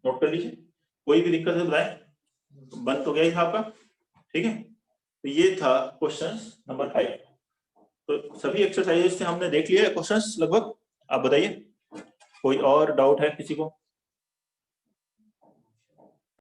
नोट कर लीजिए, कोई भी दिक्कत है तो बताएं, बन तो गया ही था आपका, ठीक है। तो ये था क्वेश्चन नंबर 5। तो सभी एक्सरसाइजेस से हमने देख लिया क्वेश्चंस लगभग, आप बताइए कोई और डाउट है किसी को।